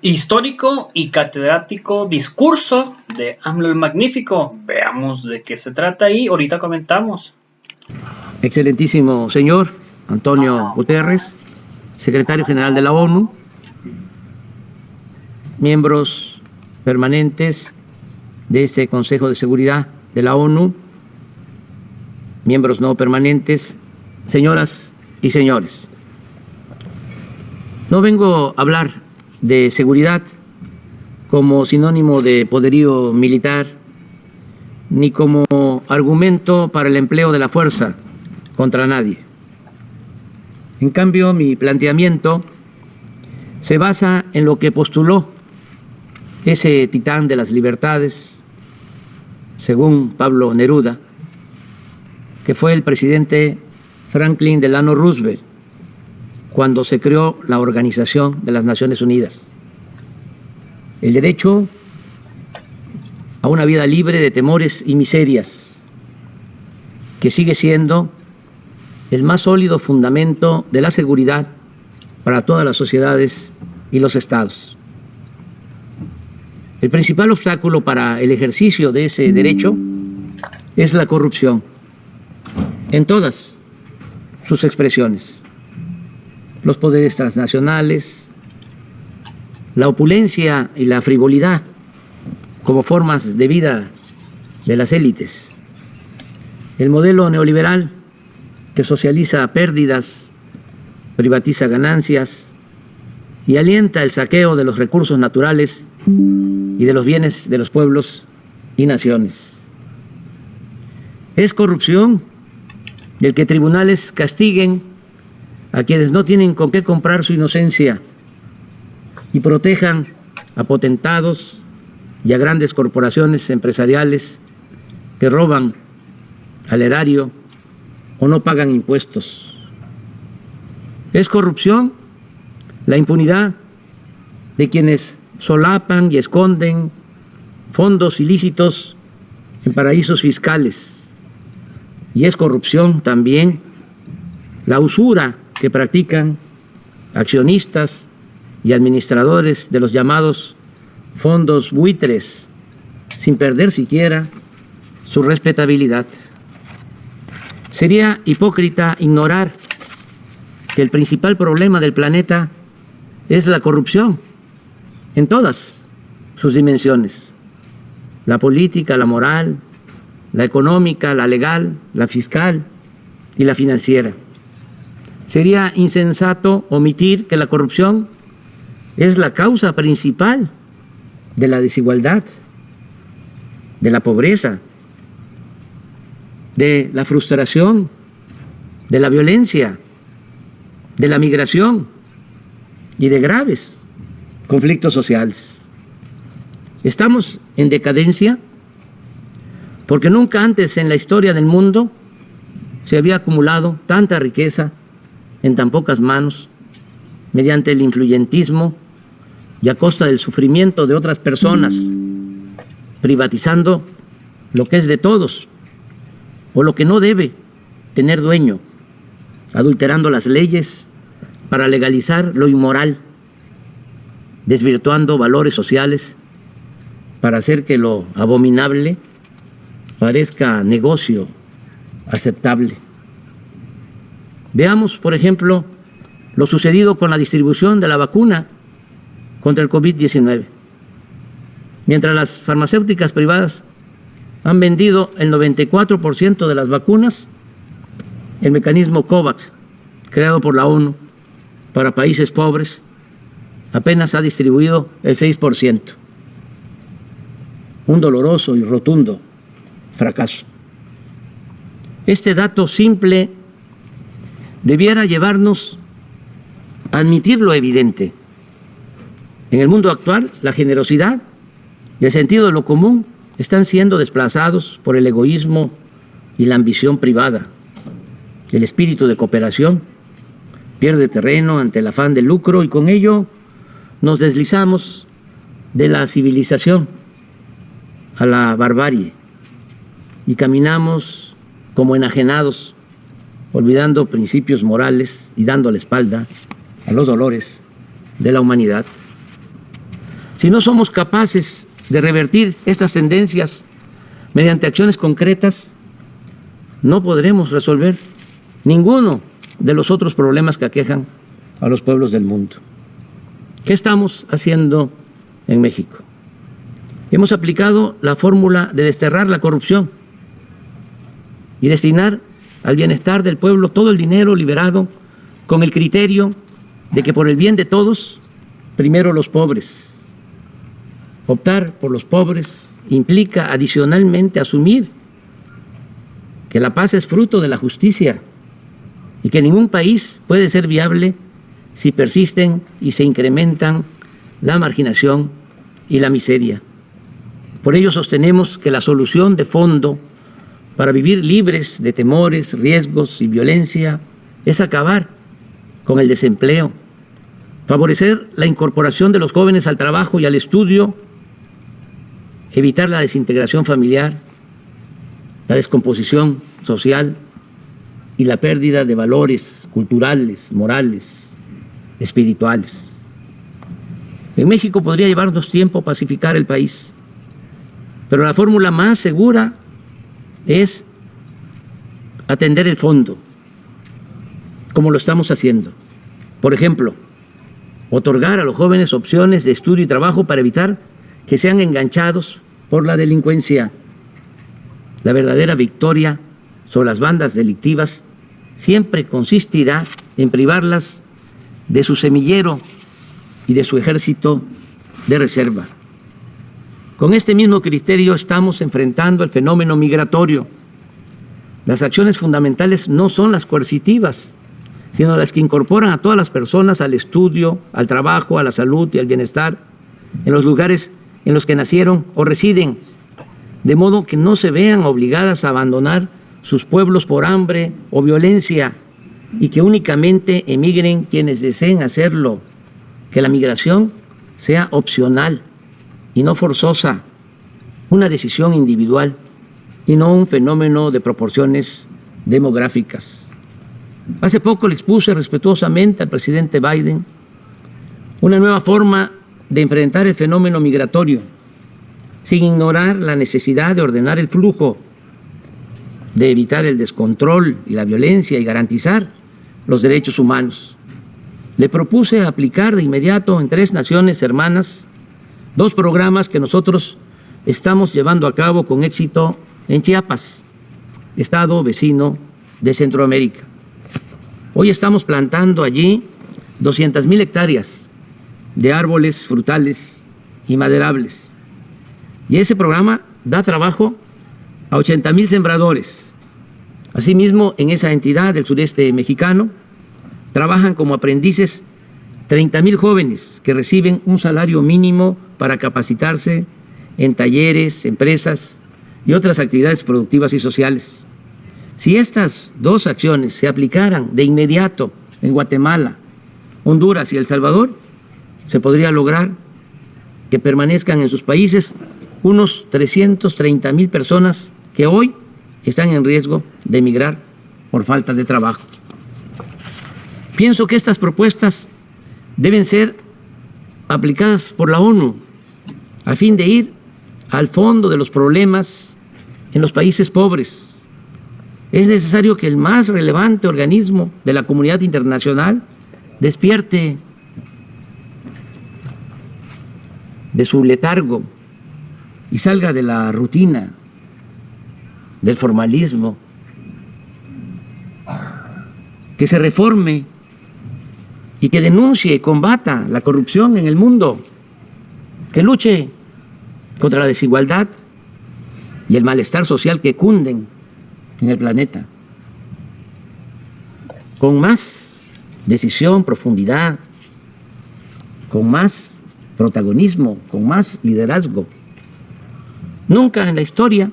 Histórico y catedrático discurso de AMLO el Magnífico. Veamos de qué se trata y ahorita comentamos. Excelentísimo señor Antonio Guterres, secretario general de la ONU, miembros permanentes de este Consejo de Seguridad de la ONU, miembros no permanentes, señoras y señores. No vengo a hablar de seguridad como sinónimo de poderío militar, ni como argumento para el empleo de la fuerza contra nadie. En cambio, mi planteamiento se basa en lo que postuló ese titán de las libertades, según Pablo Neruda, que fue el presidente Franklin Delano Roosevelt cuando se creó la Organización de las Naciones Unidas. El derecho a una vida libre de temores y miserias, que sigue siendo el más sólido fundamento de la seguridad para todas las sociedades y los estados. El principal obstáculo para el ejercicio de ese derecho es la corrupción, en todas sus expresiones. Los poderes transnacionales, la opulencia y la frivolidad como formas de vida de las élites, el modelo neoliberal que socializa pérdidas, privatiza ganancias y alienta el saqueo de los recursos naturales y de los bienes de los pueblos y naciones. Es corrupción el que tribunales castiguen a quienes no tienen con qué comprar su inocencia y protejan a potentados y a grandes corporaciones empresariales que roban al erario o no pagan impuestos. Es corrupción la impunidad de quienes solapan y esconden fondos ilícitos en paraísos fiscales. Y es corrupción también la usura que practican accionistas y administradores de los llamados fondos buitres, sin perder siquiera su respetabilidad. Sería hipócrita ignorar que el principal problema del planeta es la corrupción en todas sus dimensiones: la política, la moral, la económica, la legal, la fiscal y la financiera. Sería insensato omitir que la corrupción es la causa principal de la desigualdad, de la pobreza, de la frustración, de la violencia, de la migración y de graves conflictos sociales. Estamos en decadencia porque nunca antes en la historia del mundo se había acumulado tanta riqueza en tan pocas manos, mediante el influyentismo y a costa del sufrimiento de otras personas, privatizando lo que es de todos o lo que no debe tener dueño, adulterando las leyes para legalizar lo inmoral, desvirtuando valores sociales para hacer que lo abominable parezca negocio aceptable. Veamos, por ejemplo, lo sucedido con la distribución de la vacuna contra el COVID-19. Mientras las farmacéuticas privadas han vendido el 94% de las vacunas, el mecanismo COVAX, creado por la ONU para países pobres, apenas ha distribuido el 6%. Un doloroso y rotundo fracaso. Este dato simple debiera llevarnos a admitir lo evidente. En el mundo actual, la generosidad y el sentido de lo común están siendo desplazados por el egoísmo y la ambición privada. El espíritu de cooperación pierde terreno ante el afán de lucro y con ello nos deslizamos de la civilización a la barbarie y caminamos como enajenados, olvidando principios morales y dando la espalda a los dolores de la humanidad. Si no somos capaces de revertir estas tendencias mediante acciones concretas, no podremos resolver ninguno de los otros problemas que aquejan a los pueblos del mundo. ¿Qué estamos haciendo en México? Hemos aplicado la fórmula de desterrar la corrupción y destinar al bienestar del pueblo todo el dinero liberado con el criterio de que por el bien de todos, primero los pobres. Optar por los pobres implica adicionalmente asumir que la paz es fruto de la justicia y que ningún país puede ser viable si persisten y se incrementan la marginación y la miseria. Por ello sostenemos que la solución de fondo para vivir libres de temores, riesgos y violencia es acabar con el desempleo, favorecer la incorporación de los jóvenes al trabajo y al estudio, evitar la desintegración familiar, la descomposición social y la pérdida de valores culturales, morales, espirituales. En México podría llevarnos tiempo pacificar el país, pero la fórmula más segura es atender el fondo, como lo estamos haciendo. Por ejemplo, otorgar a los jóvenes opciones de estudio y trabajo para evitar que sean enganchados por la delincuencia. La verdadera victoria sobre las bandas delictivas siempre consistirá en privarlas de su semillero y de su ejército de reserva. Con este mismo criterio estamos enfrentando el fenómeno migratorio. Las acciones fundamentales no son las coercitivas, sino las que incorporan a todas las personas al estudio, al trabajo, a la salud y al bienestar en los lugares en los que nacieron o residen, de modo que no se vean obligadas a abandonar sus pueblos por hambre o violencia y que únicamente emigren quienes deseen hacerlo, que la migración sea opcional y no forzosa, una decisión individual y no un fenómeno de proporciones demográficas. Hace poco le expuse respetuosamente al presidente Biden una nueva forma de enfrentar el fenómeno migratorio, sin ignorar la necesidad de ordenar el flujo, de evitar el descontrol y la violencia y garantizar los derechos humanos. Le propuse aplicar de inmediato en 3 naciones hermanas 2 programas que nosotros estamos llevando a cabo con éxito en Chiapas, estado vecino de Centroamérica. Hoy estamos plantando allí 200,000 hectáreas de árboles frutales y maderables. Y ese programa da trabajo a 80,000 sembradores. Asimismo, en esa entidad del sureste mexicano, trabajan como aprendices 30,000 jóvenes que reciben un salario mínimo para capacitarse en talleres, empresas y otras actividades productivas y sociales. Si estas 2 acciones se aplicaran de inmediato en Guatemala, Honduras y El Salvador, se podría lograr que permanezcan en sus países unos 330,000 personas que hoy están en riesgo de emigrar por falta de trabajo. Pienso que estas propuestas deben ser aplicadas por la ONU a fin de ir al fondo de los problemas en los países pobres. Es necesario que el más relevante organismo de la comunidad internacional despierte de su letargo y salga de la rutina, del formalismo, que se reforme y que denuncie y combata la corrupción en el mundo, que luche contra la desigualdad y el malestar social que cunden en el planeta, con más decisión, profundidad, con más protagonismo, con más liderazgo. Nunca en la historia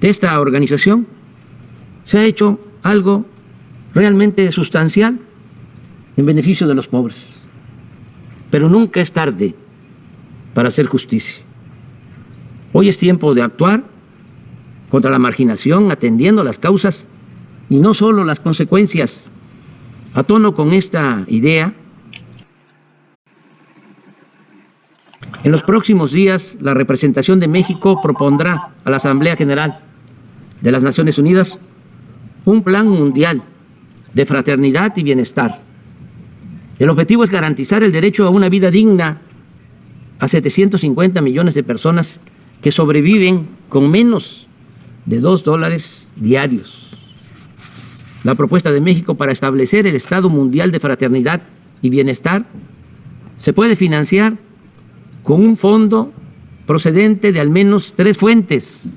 de esta organización se ha hecho algo realmente sustancial en beneficio de los pobres. Pero nunca es tarde para hacer justicia. Hoy es tiempo de actuar contra la marginación, atendiendo las causas y no solo las consecuencias. A tono con esta idea, En los próximos días, la representación de México propondrá a la Asamblea General de las Naciones Unidas un plan mundial de fraternidad y bienestar. El objetivo es garantizar el derecho a una vida digna a 750 millones de personas que sobreviven con menos de $2 diarios. La propuesta de México para establecer el Estado Mundial de Fraternidad y Bienestar se puede financiar con un fondo procedente de al menos 3 fuentes: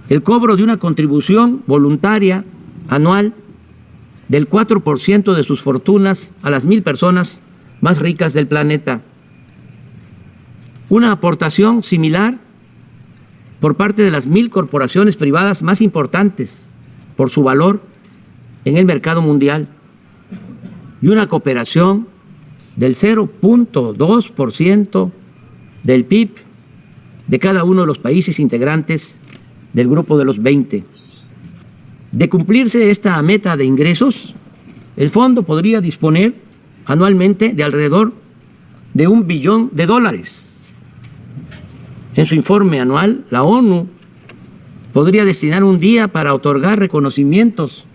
el cobro de una contribución voluntaria anual del 4% de sus fortunas a las 1,000 personas más ricas del planeta, una aportación similar por parte de las 1,000 corporaciones privadas más importantes por su valor en el mercado mundial, y una cooperación del 0.2% del PIB de cada uno de los países integrantes del grupo de los 20. De cumplirse esta meta de ingresos, el fondo podría disponer anualmente de alrededor de $1 billón. En su informe anual, la ONU podría destinar un día para otorgar reconocimientos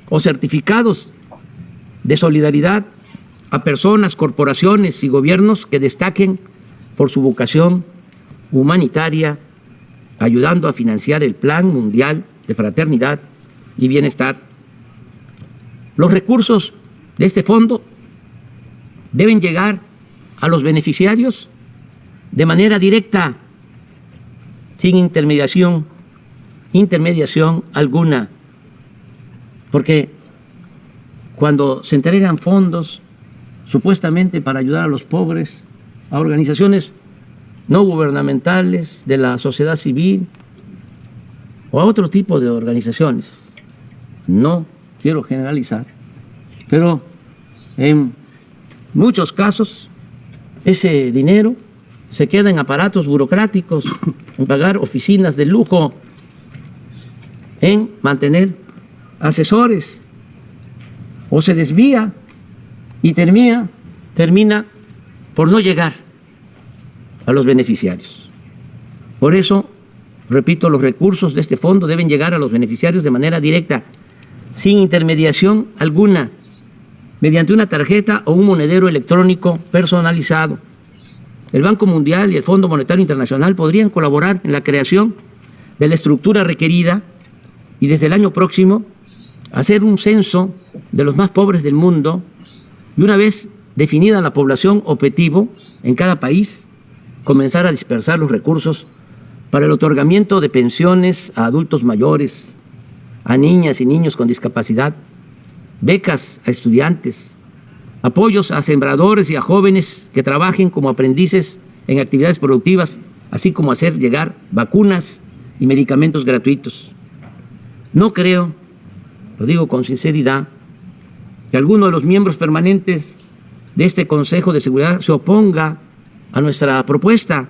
o certificados de solidaridad a personas, corporaciones y gobiernos que destaquen por su vocación humanitaria, ayudando a financiar el Plan Mundial de Fraternidad y Bienestar. Los recursos de este fondo deben llegar a los beneficiarios de manera directa, sin intermediación alguna, porque cuando se entregan fondos supuestamente para ayudar a los pobres, a organizaciones no gubernamentales, de la sociedad civil o a otro tipo de organizaciones, no quiero generalizar, pero en muchos casos ese dinero se queda en aparatos burocráticos, en pagar oficinas de lujo, en mantener asesores, o se desvía y termina por no llegar a los beneficiarios. Por eso, repito, los recursos de este fondo deben llegar a los beneficiarios de manera directa, sin intermediación alguna, mediante una tarjeta o un monedero electrónico personalizado. El Banco Mundial y el Fondo Monetario Internacional podrían colaborar en la creación de la estructura requerida y desde el año próximo hacer un censo de los más pobres del mundo, y una vez definida la población objetivo en cada país, comenzar a dispersar los recursos para el otorgamiento de pensiones a adultos mayores, a niñas y niños con discapacidad, becas a estudiantes, apoyos a sembradores y a jóvenes que trabajen como aprendices en actividades productivas, así como hacer llegar vacunas y medicamentos gratuitos. No creo, lo digo con sinceridad, que alguno de los miembros permanentes de este Consejo de Seguridad se oponga a nuestra propuesta,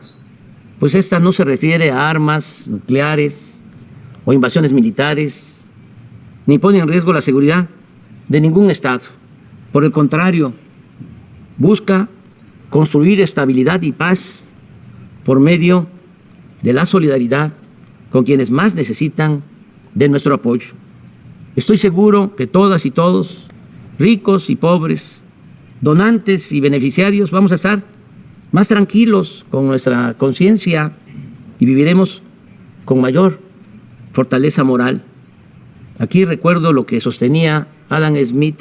pues esta no se refiere a armas nucleares o invasiones militares, ni pone en riesgo la seguridad de ningún Estado. Por el contrario, busca construir estabilidad y paz por medio de la solidaridad con quienes más necesitan de nuestro apoyo. Estoy seguro que todas y todos, ricos y pobres, donantes y beneficiarios, vamos a estar más tranquilos con nuestra conciencia y viviremos con mayor fortaleza moral. Aquí recuerdo lo que sostenía Adam Smith: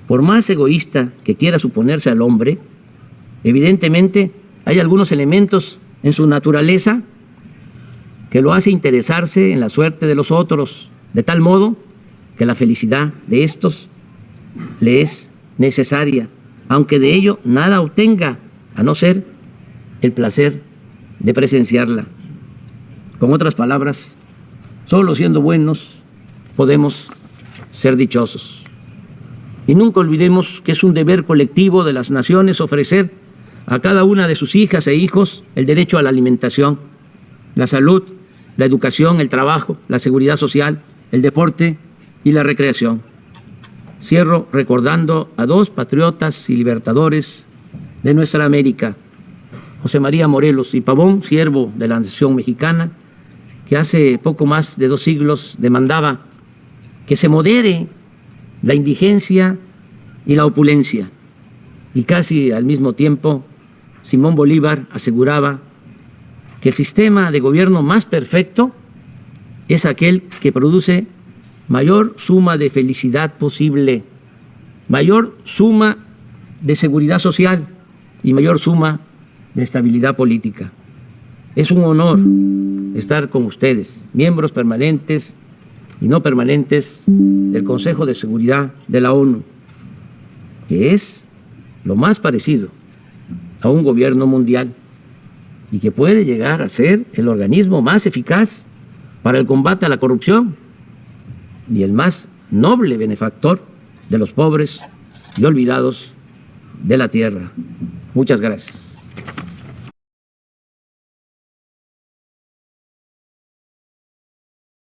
por más egoísta que quiera suponerse al hombre, evidentemente hay algunos elementos en su naturaleza que lo hace interesarse en la suerte de los otros, de tal modo que la felicidad de estos le es necesaria, aunque de ello nada obtenga, a no ser el placer de presenciarla. Con otras palabras, solo siendo buenos podemos ser dichosos. Y nunca olvidemos que es un deber colectivo de las naciones ofrecer a cada una de sus hijas e hijos el derecho a la alimentación, la salud, la educación, el trabajo, la seguridad social, el deporte y la recreación. Cierro recordando a dos patriotas y libertadores de nuestra América, José María Morelos y Pavón, siervo de la nación mexicana, que hace poco más de 2 siglos demandaba que se modere la indigencia y la opulencia. Y casi al mismo tiempo, Simón Bolívar aseguraba que el sistema de gobierno más perfecto es aquel que produce mayor suma de felicidad posible, mayor suma de seguridad social y mayor suma de estabilidad política. Es un honor estar con ustedes, miembros permanentes y no permanentes del Consejo de Seguridad de la ONU, que es lo más parecido a un gobierno mundial y que puede llegar a ser el organismo más eficaz para el combate a la corrupción y el más noble benefactor de los pobres y olvidados de la tierra. Muchas gracias.